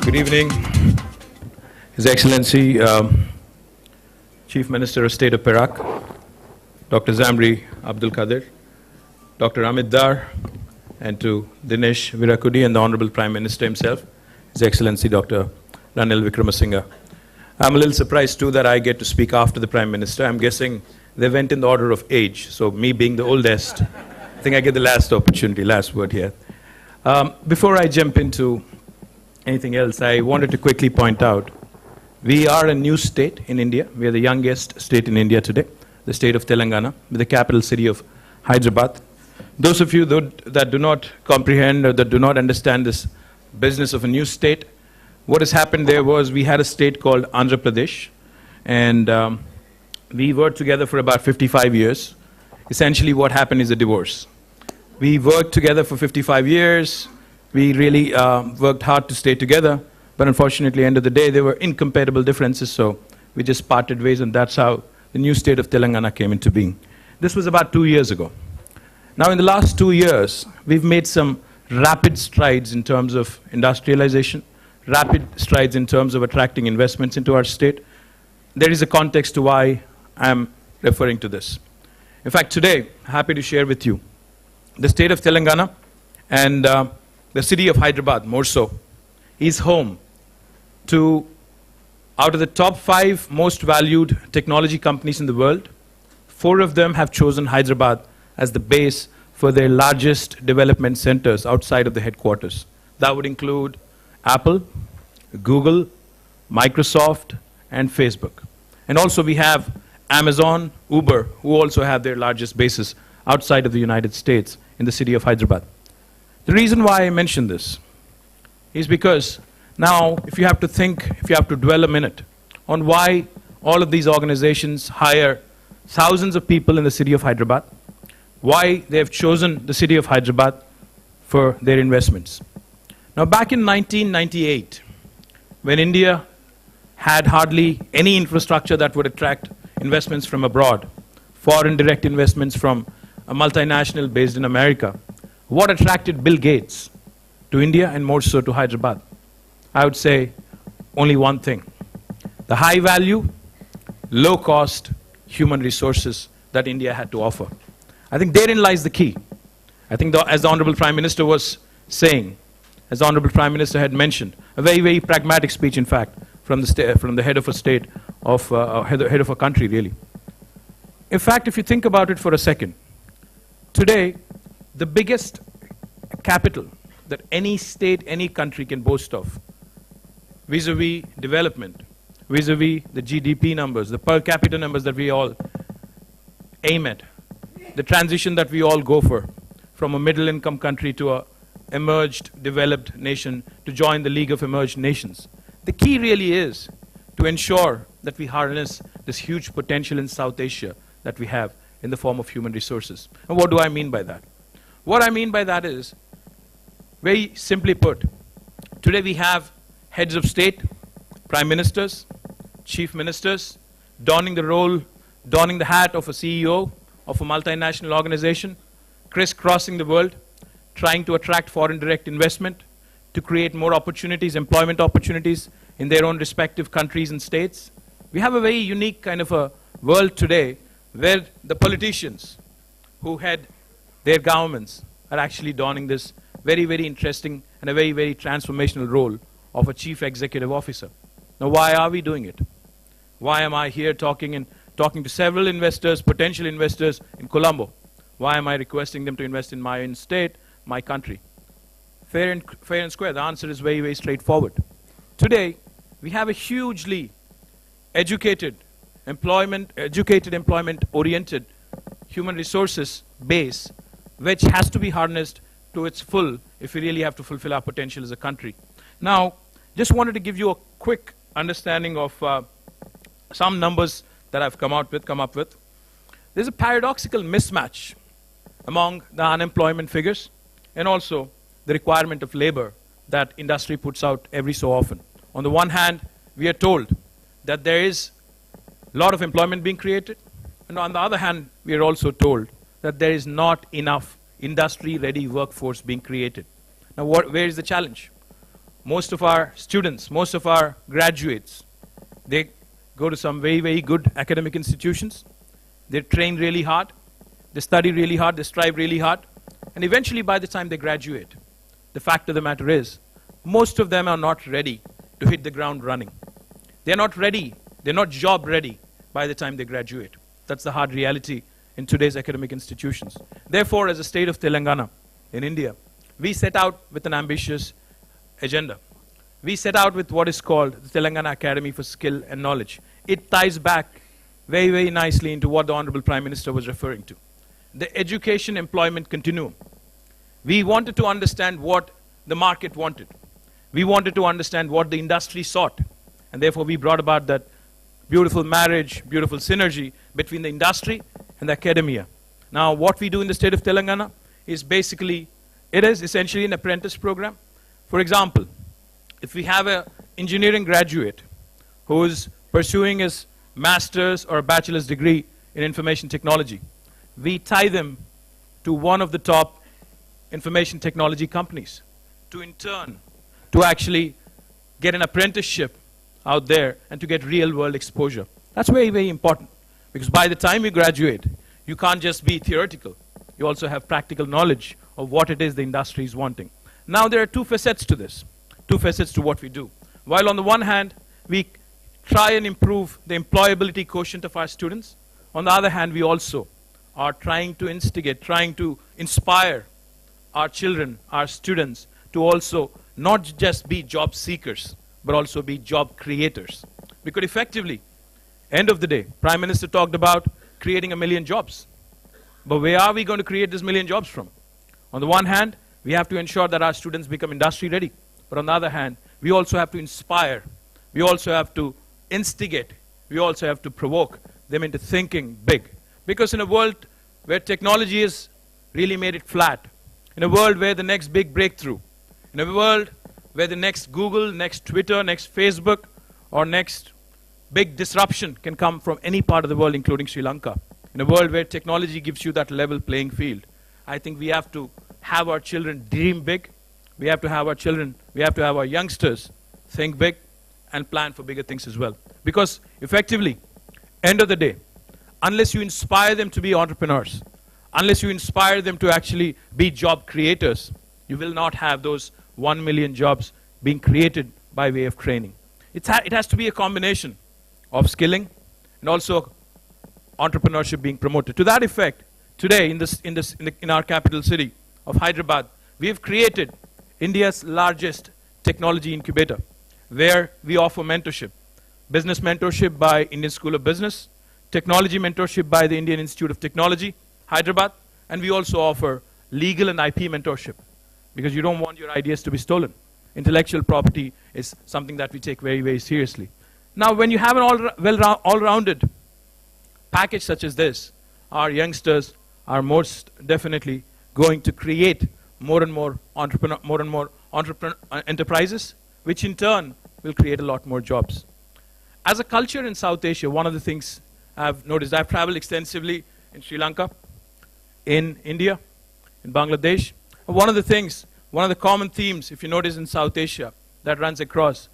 Good evening, His Excellency, Chief Minister of State of Perak, Dr. Zamri Abdul Qadir, Dr. Amit Dar, and to Dinesh Virakudi and the Honorable Prime Minister himself, His Excellency Dr. Ranil Wickramasinghe. I'm a little surprised too that I get to speak after the Prime Minister. I'm guessing they went in the order of age, so me being the oldest, I think I get the last opportunity, last word here. Before I jump into anything else, I wanted to quickly point out, we are a new state in India. We are the youngest state in India today, the state of Telangana, with the capital city of Hyderabad. Those of you that do not comprehend or that do not understand this business of a new state, what has happened there was we had a state called Andhra Pradesh, and we worked together for about 55 years. Essentially what happened is a divorce. We worked together for 55 years. We really worked hard to stay together, but unfortunately, at the end of the day, there were incompatible differences, so we just parted ways, and that's how the new state of Telangana came into being. This was about 2 years ago. Now, in the last 2 years, we've made some rapid strides in terms of industrialization, rapid strides in terms of attracting investments into our state. There is a context to why I'm referring to this. In fact, today, happy to share with you, the state of Telangana and the city of Hyderabad, more so, is home to, out of the top 5 most valued technology companies in the world, 4 of them have chosen Hyderabad as the base for their largest development centers outside of the headquarters. That would include Apple, Google, Microsoft, and Facebook. And also we have Amazon, Uber, who also have their largest bases outside of the United States in the city of Hyderabad. The reason why I mention this is because now if you have to think, if you have to dwell a minute on why all of these organizations hire thousands of people in the city of Hyderabad, why they have chosen the city of Hyderabad for their investments. Now back in 1998, when India had hardly any infrastructure that would attract investments from abroad, foreign direct investments from a multinational based in America, what attracted Bill Gates to India and more so to Hyderabad? I would say only one thing: the high value, low cost human resources that India had to offer. I think therein lies the key. I think as the Honorable Prime Minister was saying, as the Honorable Prime Minister had mentioned, a very, very pragmatic speech, in fact, from the head of a state, head of a country, really. In fact, if you think about it for a second, today, the biggest capital that any state, any country can boast of, vis-a-vis development, vis-a-vis the GDP numbers, the per capita numbers that we all aim at, the transition that we all go for, from a middle-income country to a emerged, developed nation to join the League of Emerged Nations. The key really is to ensure that we harness this huge potential in South Asia that we have in the form of human resources. And what do I mean by that? What I mean by that is, very simply put, today we have heads of state, prime ministers, chief ministers, donning the hat of a CEO of a multinational organization, crisscrossing the world, trying to attract foreign direct investment, to create more opportunities, employment opportunities in their own respective countries and states. We have a very unique kind of a world today where the politicians who head their governments are actually donning this very, very interesting and a very, very transformational role of a chief executive officer. Now, why are we doing it? Why am I here talking to several investors, potential investors in Colombo? Why am I requesting them to invest in my own state, my country? Fair and square. The answer is very, very straightforward. Today, we have a hugely educated, employment-oriented human resources base, which has to be harnessed to its full if we really have to fulfill our potential as a country. Now, just wanted to give you a quick understanding of some numbers that I've come up with. There's a paradoxical mismatch among the unemployment figures and also the requirement of labor that industry puts out every so often. On the one hand, we are told that there is a lot of employment being created, and on the other hand, we are also told that there is not enough industry-ready workforce being created. Now, where is the challenge? most of our students, most of our graduates, they go to some very, very good academic institutions. They train really hard. They study really hard. They strive really hard. And eventually, by the time they graduate, the fact of the matter is, most of them are not ready to hit the ground running. They're not ready. They're not job ready by the time they graduate. That's the hard reality in today's academic institutions. Therefore, as a state of Telangana in India, we set out with an ambitious agenda. We set out with what is called the Telangana Academy for Skill and Knowledge. It ties back very, very nicely into what the Honorable Prime Minister was referring to. The education employment continuum. We wanted to understand what the market wanted. We wanted to understand what the industry sought. And therefore, we brought about that beautiful marriage, beautiful synergy between the industry and the academia. Now, what we do in the state of Telangana is basically, it is essentially an apprentice program. For example, if we have an engineering graduate who is pursuing his master's or a bachelor's degree in information technology, we tie them to one of the top information technology companies to in turn to actually get an apprenticeship out there and to get real world exposure. That's very, very important, because by the time you graduate, you can't just be theoretical. You also have practical knowledge of what it is the industry is wanting. Now, there are two facets to this, two facets to what we do. While on the one hand, we try and improve the employability quotient of our students, on the other hand, we also are trying to instigate, trying to inspire our children, our students, to also not just be job seekers, but also be job creators. Because effectively, end of the day, Prime Minister talked about creating 1 million jobs. But where are we going to create this 1 million jobs from? On the one hand, we have to ensure that our students become industry ready. But on the other hand, we also have to inspire. We also have to instigate. We also have to provoke them into thinking big. Because in a world where technology has really made it flat, in a world where the next big breakthrough, in a world where the next Google, next Twitter, next Facebook, or next big disruption can come from any part of the world, including Sri Lanka, in a world where technology gives you that level playing field, I think we have to have our children dream big. We have to have our children, we have to have our youngsters think big and plan for bigger things as well. Because effectively, end of the day, unless you inspire them to be entrepreneurs, unless you inspire them to actually be job creators, you will not have those 1 million jobs being created by way of training. It has to be a combination of skilling and also entrepreneurship being promoted. To that effect, today in our capital city of Hyderabad, we have created India's largest technology incubator, where we offer mentorship. Business mentorship by Indian School of Business, technology mentorship by the Indian Institute of Technology, Hyderabad, and we also offer legal and IP mentorship, because you don't want your ideas to be stolen. Intellectual property is something that we take very, very seriously. Now, when you have an all-rounded package such as this, our youngsters are most definitely going to create more and more enterprises, which in turn will create a lot more jobs. As a culture in South Asia, one of the things I've noticed, I've traveled extensively in Sri Lanka, in India, in Bangladesh. One of the common themes, if you notice in South Asia, that runs across,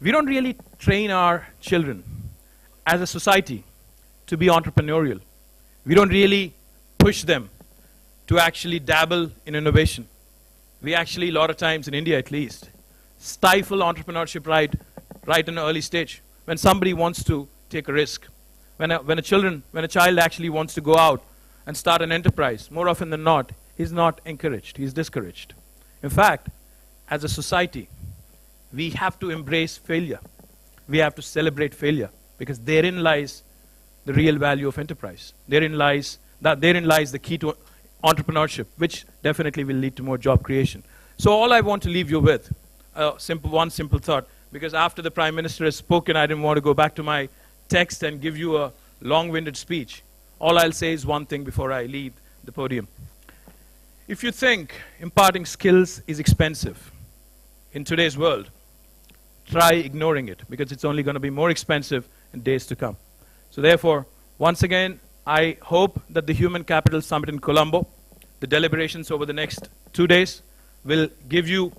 we don't really train our children as a society to be entrepreneurial. We don't really push them to actually dabble in innovation. We actually, a lot of times in India at least, stifle entrepreneurship right in an early stage. When somebody wants to take a risk, when a child actually wants to go out and start an enterprise, more often than not, he's not encouraged, he's discouraged. In fact, as a society, we have to embrace failure. We have to celebrate failure, because therein lies the real value of enterprise. Therein lies the key to entrepreneurship, which definitely will lead to more job creation. So all I want to leave you with, one simple thought, because after the Prime Minister has spoken, I didn't want to go back to my text and give you a long-winded speech. All I'll say is one thing before I leave the podium. If you think imparting skills is expensive in today's world, try ignoring it, because it's only going to be more expensive in days to come. So therefore, once again, I hope that the Human Capital Summit in Colombo, the deliberations over the next 2 days, will give you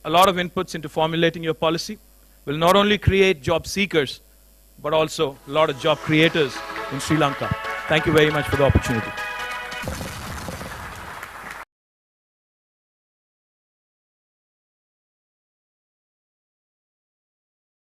a lot of inputs into formulating your policy will not only create job seekers, but also a lot of job creators in Sri Lanka. Thank you very much for the opportunity.